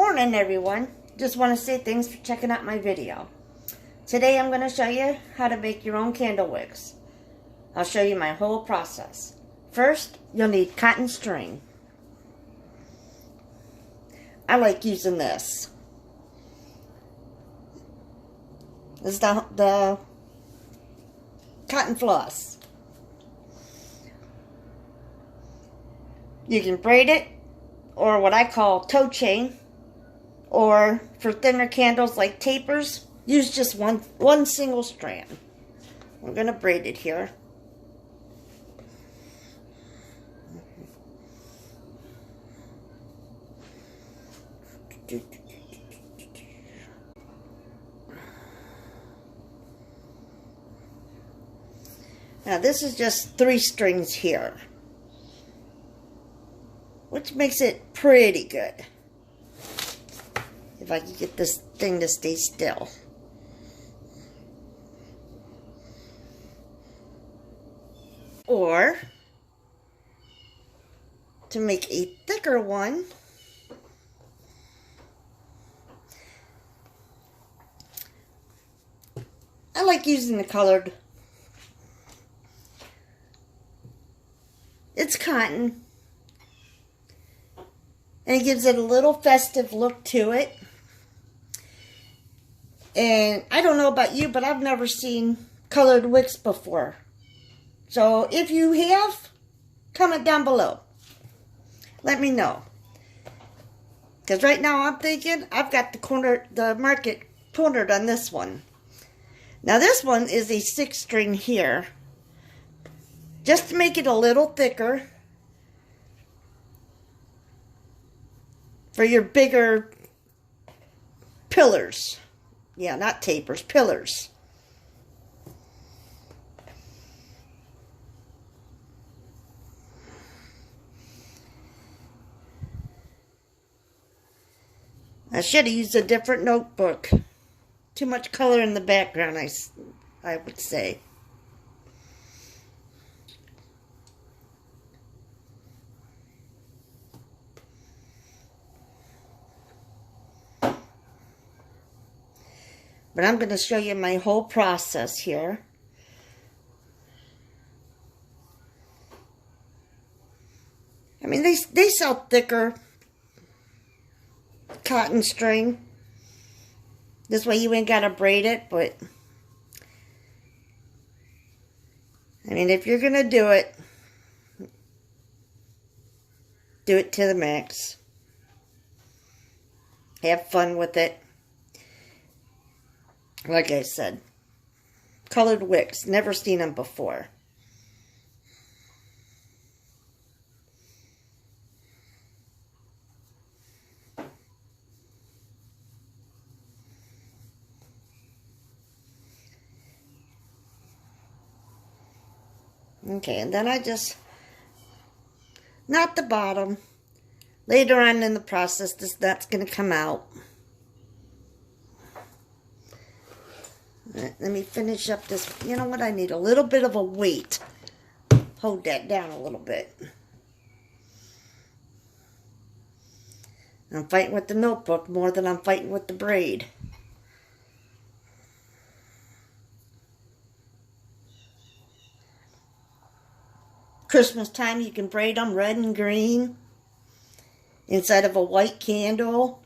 morning, everyone. Just want to say thanks for checking out my video. Today I'm going to show you how to make your own candle wicks. I'll show you my whole process. First, you'll need cotton string. I like using this. This is the cotton floss. You can braid it, or what I call toe chain, or for thinner candles like tapers, use just one single strand. I'm going to braid it here. Now this is just 3 strings here, which makes it pretty good. If I can get this thing to stay still. Or, to make a thicker one, I like using the colored. It's cotton, and it gives it a little festive look to it. And I don't know about you, but I've never seen colored wicks before. So if you have, comment down below. Let me know. Because right now I'm thinking I've got the market cornered on this one. Now this one is a 6 string here. Just to make it a little thicker for your bigger pillars. Yeah, not tapers, pillars. I should have used a different notebook. Too much color in the background, I would say. But I'm going to show you my whole process here. I mean, they sell thicker cotton string. This way you ain't got to braid it, but I mean, if you're going to do it to the max. Have fun with it. Like I said, colored wicks. Never seen them before. Okay, and then I just knot the bottom. Later on in the process, that's going to come out. Let me finish up this. You know what? I need a little bit of a weight. Hold that down a little bit. I'm fighting with the notebook more than I'm fighting with the braid. Christmas time, you can braid them red and green inside of a white candle,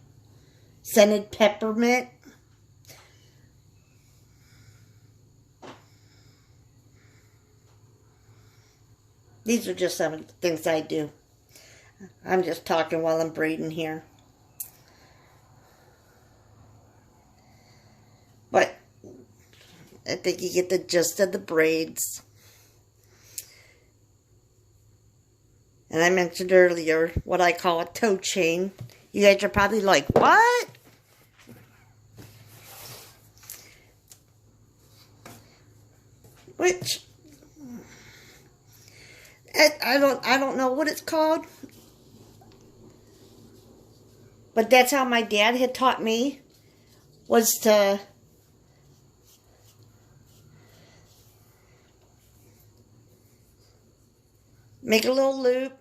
scented peppermint. These are just some of the things I do. I'm just talking while I'm braiding here. But I think you get the gist of the braids. And I mentioned earlier what I call a toe chain. You guys are probably like, what? Which I don't know what it's called. But that's how my dad had taught me, was to make a little loop,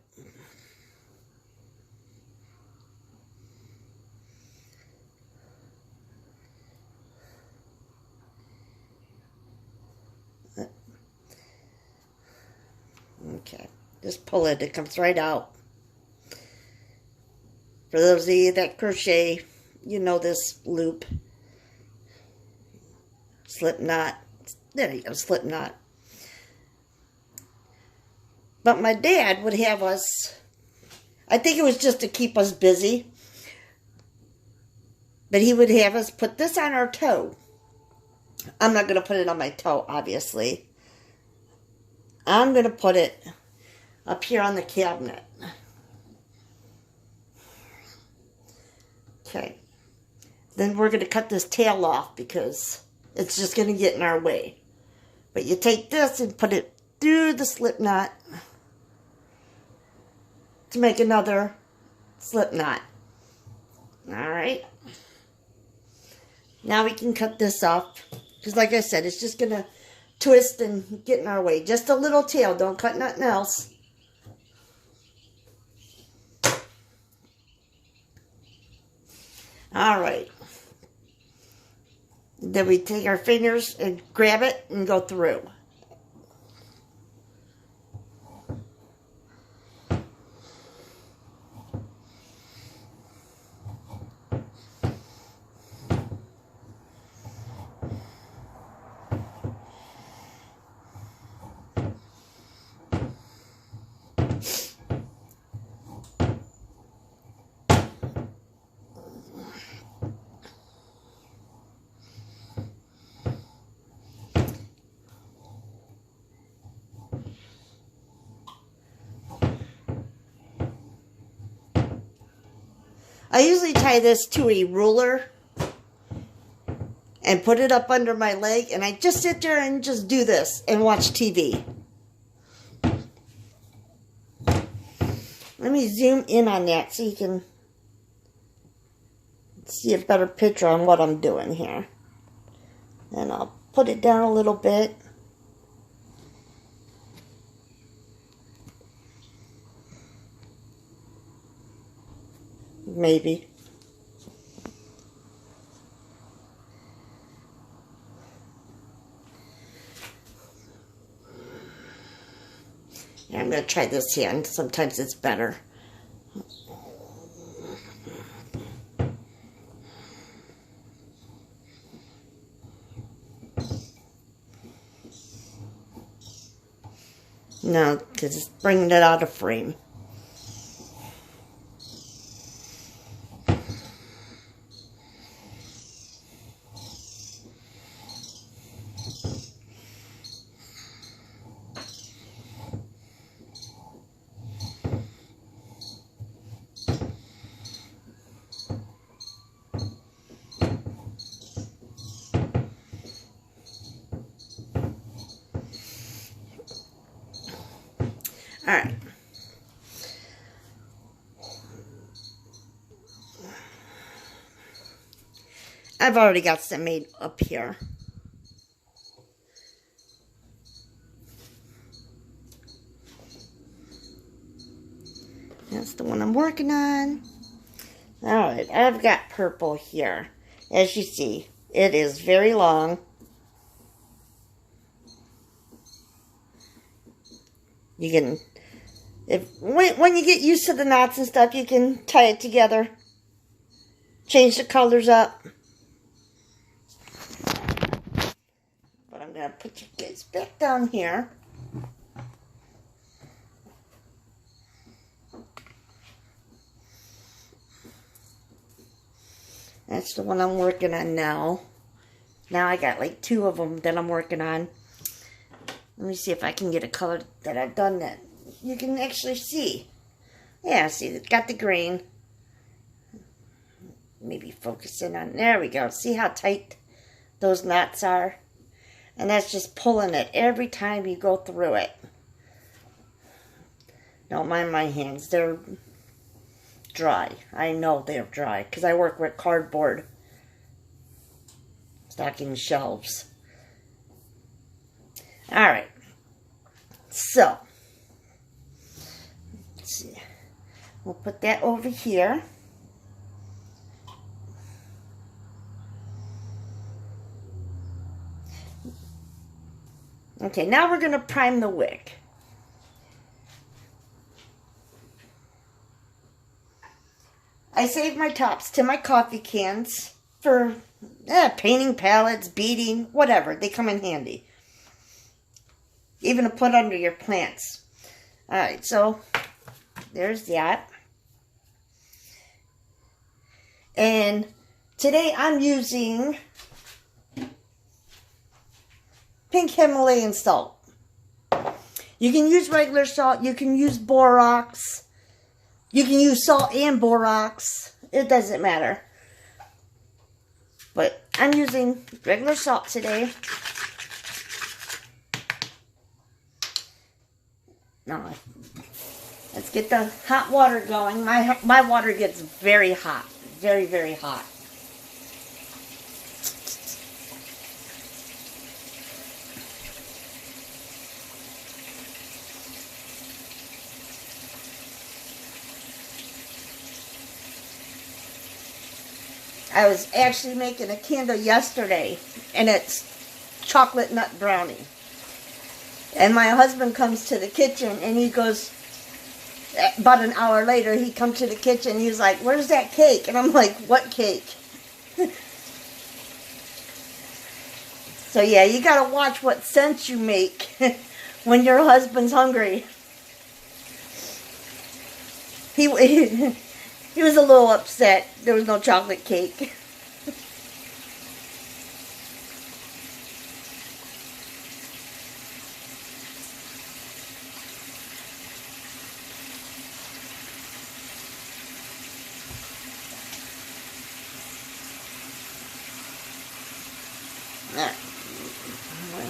Okay, just pull it. It comes right out. For those of you that crochet, you know this loop. Slip knot. There you go, slip knot. But my dad would have us, I think it was just to keep us busy, but he would have us put this on our toe. I'm not going to put it on my toe, obviously. I'm going to put it up here on the cabinet. Okay. Then we're going to cut this tail off because it's just going to get in our way. But you take this and put it through the slip knot to make another slip knot. Alright. Now we can cut this off. Because like I said, it's just going to twist and get in our way. Just a little tail. Don't cut nothing else. Alright. Then we take our fingers and grab it and go through. I usually tie this to a ruler and put it up under my leg, and I just sit there and just do this and watch TV. Let me zoom in on that so you can see a better picture on what I'm doing here. And I'll put it down a little bit. Maybe. Yeah, I'm going to try this hand. Sometimes it's better. No, because it's bringing it out of frame. Alright. I've already got some made up here. That's the one I'm working on. Alright, I've got purple here. As you see, it is very long. You can, when you get used to the knots and stuff, you can tie it together. Change the colors up. But I'm going to put you guys back down here. That's the one I'm working on now. Now I got like 2 of them that I'm working on. Let me see if I can get a color that I've done that you can actually see. Yeah, see, it's got the green. Maybe focus in on, there we go. See how tight those knots are? And that's just pulling it every time you go through it. Don't mind my hands, they're dry. I know they're dry because I work with cardboard stocking shelves. Alright, so let's see. We'll put that over here. Okay, now we're going to prime the wick. I save my tops to my coffee cans for painting palettes, beading, whatever. They come in handy. Even to put under your plants. Alright, so there's that. And today I'm using pink Himalayan salt. You can use regular salt. You can use borax. You can use salt and borax. It doesn't matter. But I'm using regular salt today. Now, let's get the hot water going. My water gets very hot. Very, very hot. I was actually making a candle yesterday, and it's chocolate nut brownie. And my husband comes to the kitchen, and he goes, about an hour later, he comes to the kitchen, and he's like, "Where's that cake?" And I'm like, "What cake?" So yeah, you gotta watch what scents you make when your husband's hungry. He was a little upset. There was no chocolate cake. Alright. Well,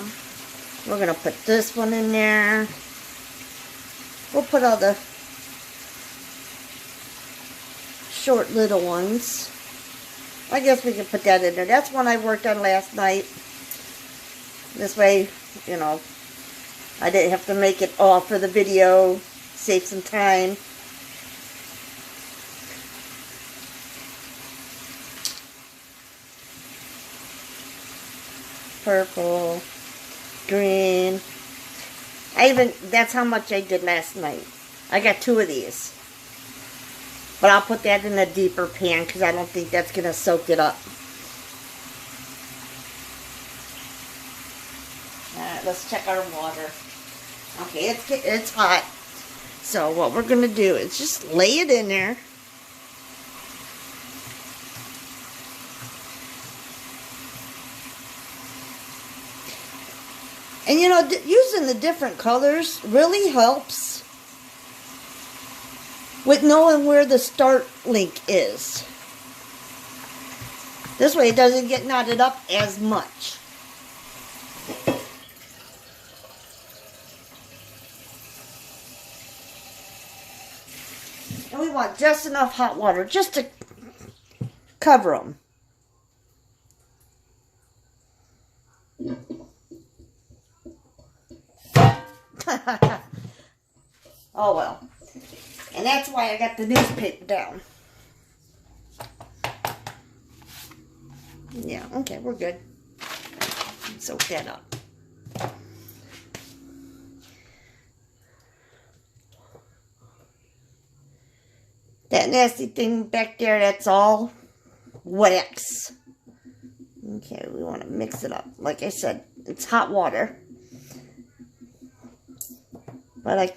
we're going to put this one in there. We'll put all the short little ones. I guess we can put that in there. That's one I worked on last night. This way, you know, I didn't have to make it all for the video. Save some time. Purple, green. That's how much I did last night. I got 2 of these. But I'll put that in a deeper pan because I don't think that's going to soak it up. Alright, let's check our water. Okay, it's hot. So what we're going to do is just lay it in there. And you know, using the different colors really helps with knowing where the start link is. This way it doesn't get knotted up as much. And we want just enough hot water just to cover them. Oh well. And that's why I got the newspaper down. Yeah, okay, we're good. Soak that up. That nasty thing back there, that's all wicks. Okay, we want to mix it up. Like I said, it's hot water. But I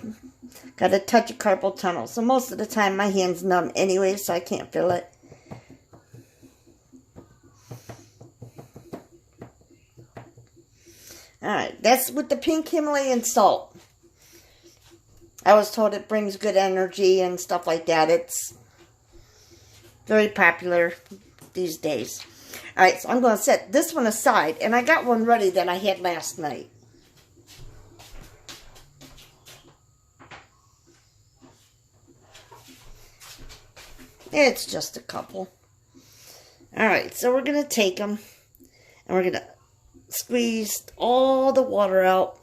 got a touch of carpal tunnel. So most of the time my hand's numb anyway, so I can't feel it. Alright, that's with the pink Himalayan salt. I was told it brings good energy and stuff like that. It's very popular these days. Alright, so I'm going to set this one aside. And I got one ready that I had last night. It's just a couple. Alright, so we're going to take them and we're going to squeeze all the water out.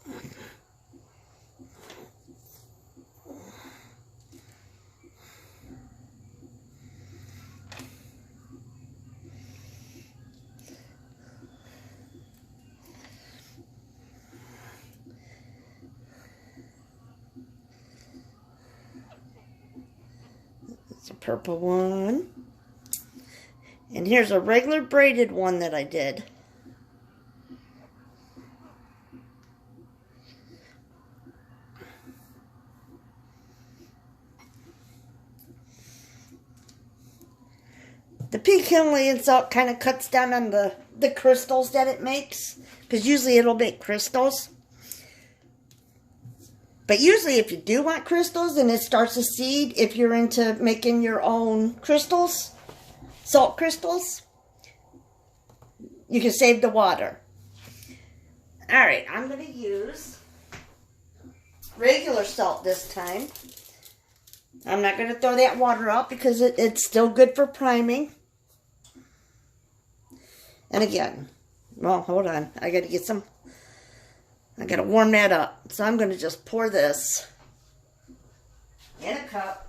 It's a purple one. And here's a regular braided one that I did. The pink Himalayan salt kind of cuts down on the crystals that it makes. Because usually it'll make crystals. But usually if you do want crystals and it starts a seed, if you're into making your own crystals, salt crystals, you can save the water. Alright, I'm going to use regular salt this time. I'm not going to throw that water out because it's still good for priming. And again, well, hold on. I got to warm that up. So I'm going to just pour this in a cup.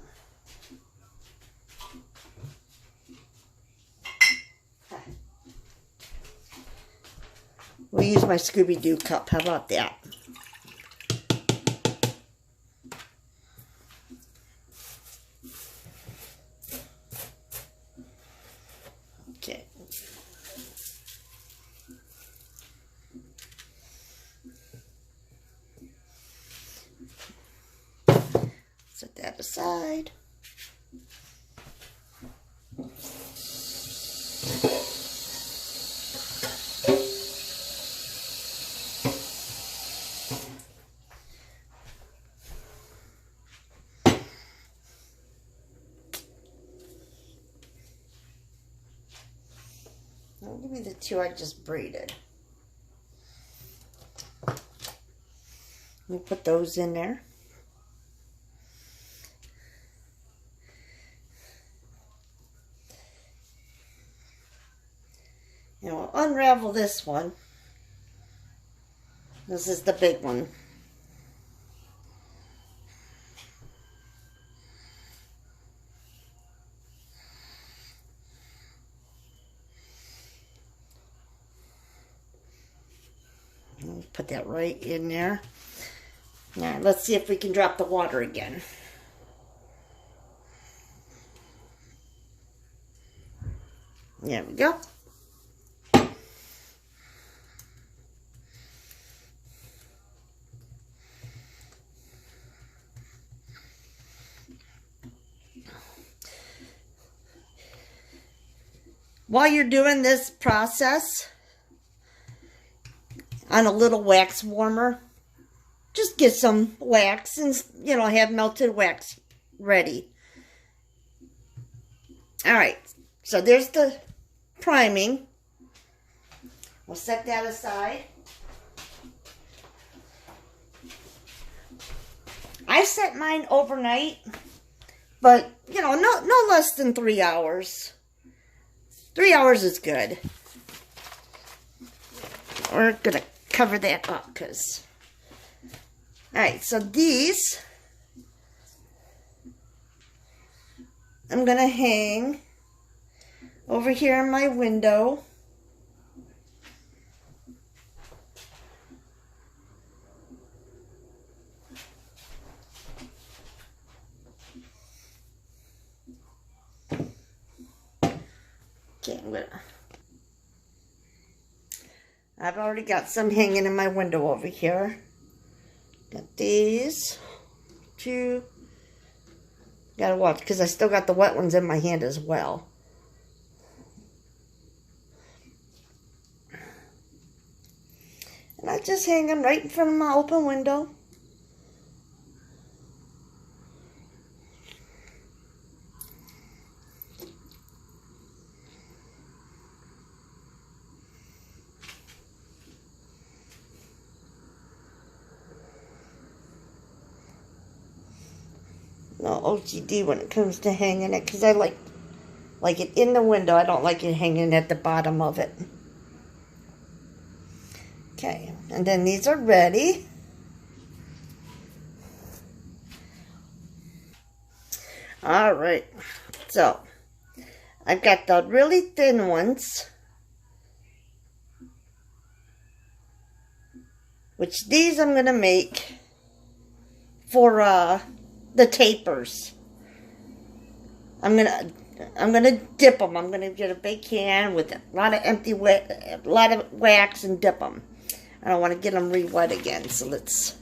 We'll use my Scooby-Doo cup. How about that? Okay. Set that aside. Now give me the two I just braided. We'll put those in there. And we'll unravel this one. This is the big one. We'll put that right in there. Now let's see if we can drop the water again. There we go. While you're doing this process on a little wax warmer, just get some wax and, you know, have melted wax ready. Alright, so there's the priming. We'll set that aside. I set mine overnight, but, you know, no less than 3 hours. 3 hours is good. We're going to cover that up because... Alright, so these I'm going to hang over here in my window. Okay, I've already got some hanging in my window over here. Got these two. Gotta watch because I still got the wet ones in my hand as well. And I just hang them right in front of my open window. No OCD when it comes to hanging it because I like it in the window. I don't like it hanging at the bottom of it. Okay, and then these are ready. All right, so I've got the really thin ones, which these I'm gonna make for the tapers. I'm gonna I'm going to dip them. I'm going to get a big can with a lot of a lot of wax and dip them. I don't want to get them re-wet again, so let's...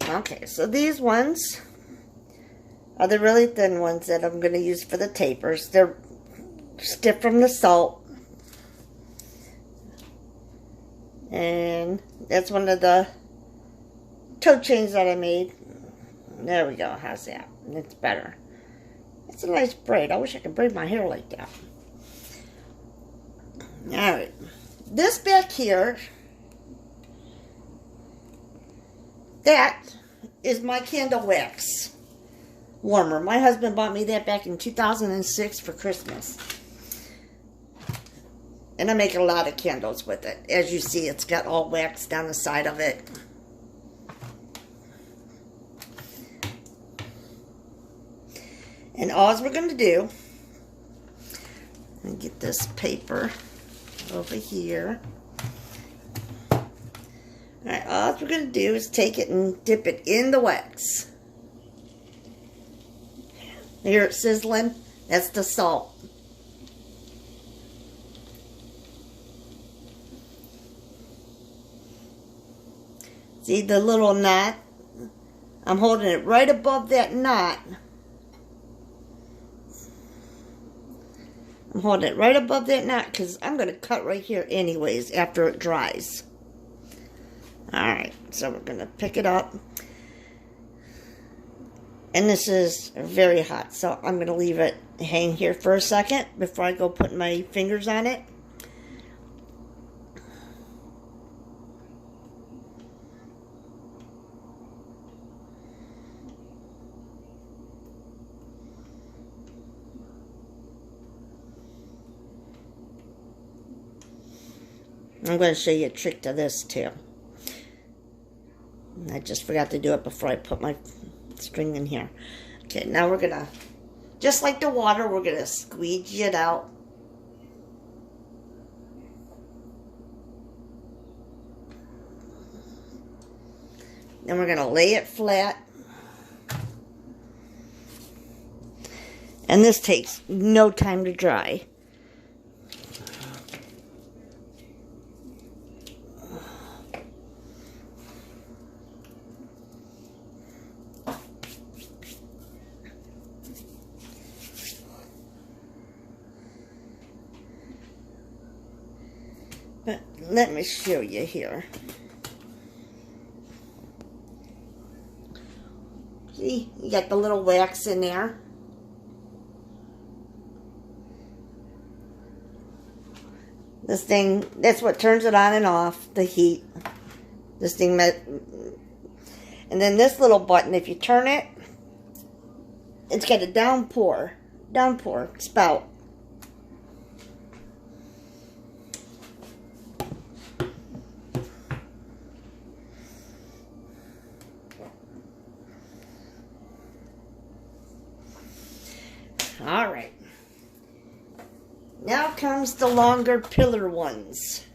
Okay, so these ones are the really thin ones that I'm going to use for the tapers. They're stiff from the salt. And that's one of the toe chains that I made. There we go. How's that? It's better. It's a nice braid. I wish I could braid my hair like that. Alright. This back here, that is my candle wax warmer. My husband bought me that back in 2006 for Christmas. And I make a lot of candles with it. As you see, it's got all wax down the side of it. And all we're going to do, and get this paper over here. Alright, all we're going to do is take it and dip it in the wax. Here it's sizzling. That's the salt. See the little knot? I'm holding it right above that knot. I'm holding it right above that knot because I'm going to cut right here anyways after it dries. Alright, so we're going to pick it up. And this is very hot, so I'm going to leave it hang here for a second before I go put my fingers on it. I'm going to show you a trick to this too. I just forgot to do it before I put my string in here. Okay, now we're going to, just like the water, we're going to squeegee it out. Then we're going to lay it flat. And this takes no time to dry. But let me show you here. See, you got the little wax in there. This thing, that's what turns it on and off, the heat. This thing, and then this little button, if you turn it, it's got a downpour spout. All right. Now comes the longer pillar ones.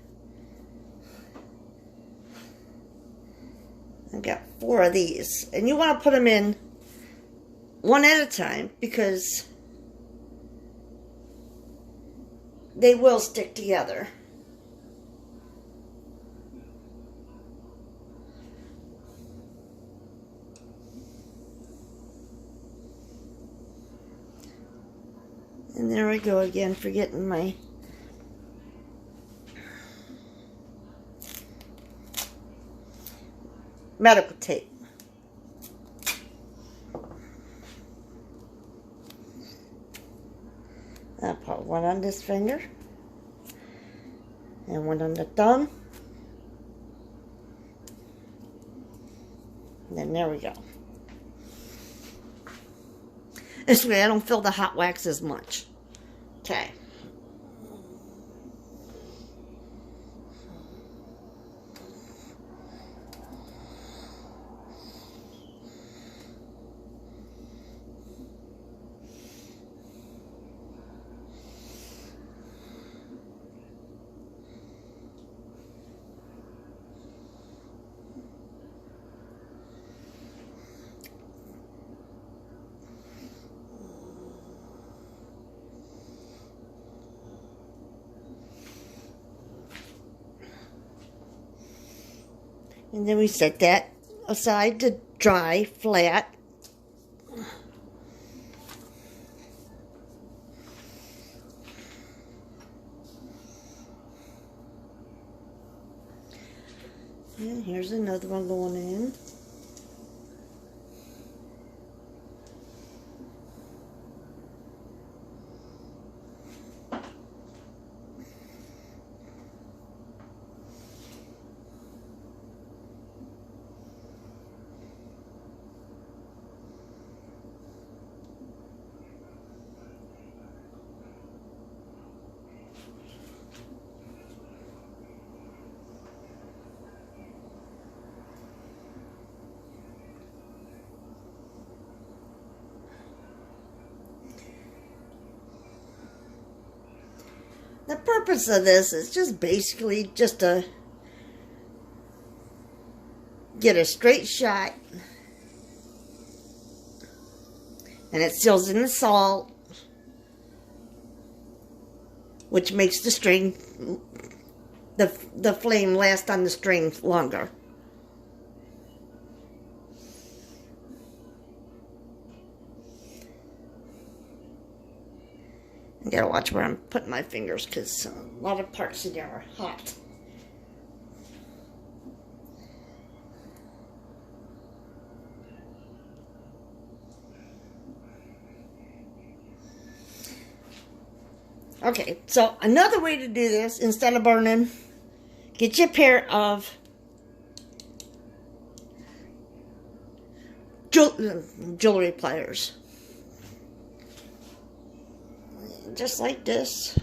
I've got 4 of these. And you want to put them in one at a time because they will stick together. And there we go again, forgetting my medical tape. I'll put one on this finger and one on the thumb. And then there we go. This way I don't feel the hot wax as much. Okay. And then we set that aside to dry flat. And here's another one going in. The purpose of this is just basically just to get a straight shot, and it seals in the salt, which makes the string, the flame last on the string longer. I gotta watch where I'm putting my fingers because a lot of parts in there are hot. Okay, so another way to do this, instead of burning, get you a pair of jewelry pliers. Just like this.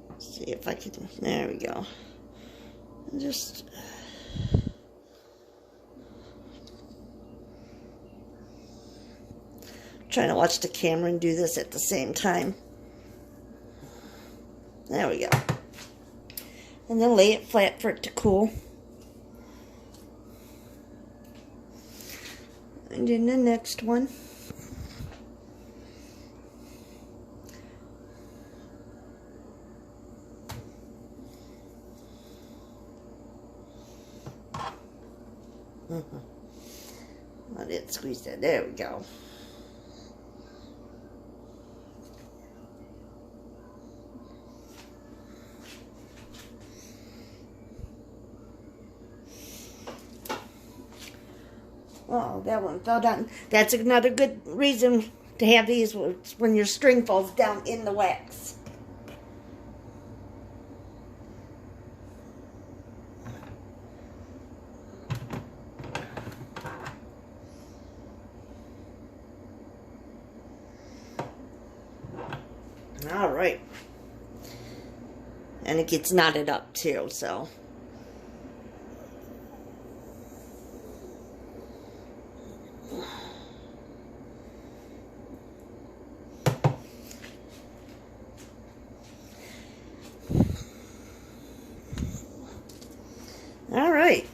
Let's see if I can, there we go. Just trying to watch the camera and do this at the same time. There we go. And then lay it flat for it to cool. And then the next one. I didn't squeeze that. There we go. Oh, that one fell down. That's another good reason to have these when your string falls down in the wax. All right. And it gets knotted up too, so. All right.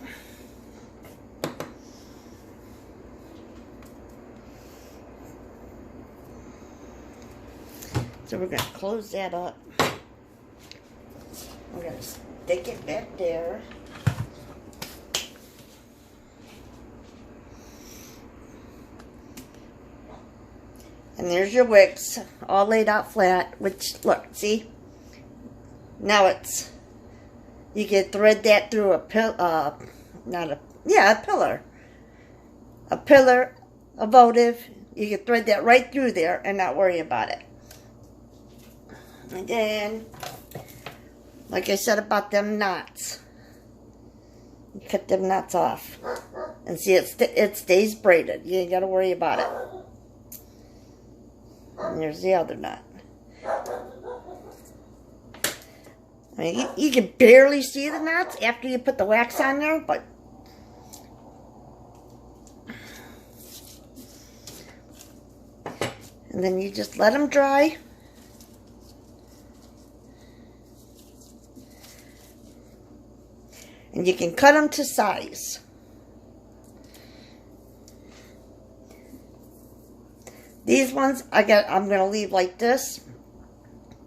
So we're going to close that up. We're going to stick it back there. And there's your wicks all laid out flat, which, look, see? Now it's, you can thread that through a pillar. A pillar, a votive. You can thread that right through there and not worry about it. And then, like I said about them knots, you cut them knots off. And see, it stays braided. You ain't got to worry about it. And there's the other knot. I mean, you can barely see the knots after you put the wax on there, but and then you just let them dry. And you can cut them to size. These ones I'm going to leave like this,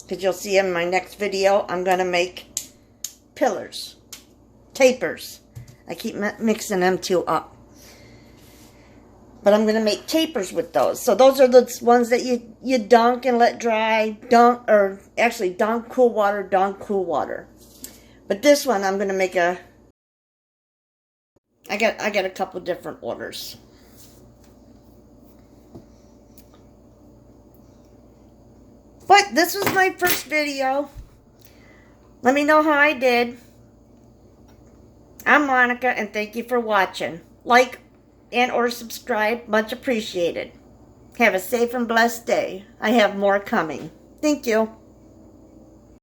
because you'll see in my next video I'm going to make pillars, tapers. I keep mixing them two up. But I'm going to make tapers with those. So those are the ones that you dunk and let dry. Dunk, cool water. But this one, I'm going to make a... I got a couple different orders. But this was my first video. Let me know how I did. I'm Monica, and thank you for watching. Like and or subscribe, much appreciated. Have a safe and blessed day. I have more coming. Thank you.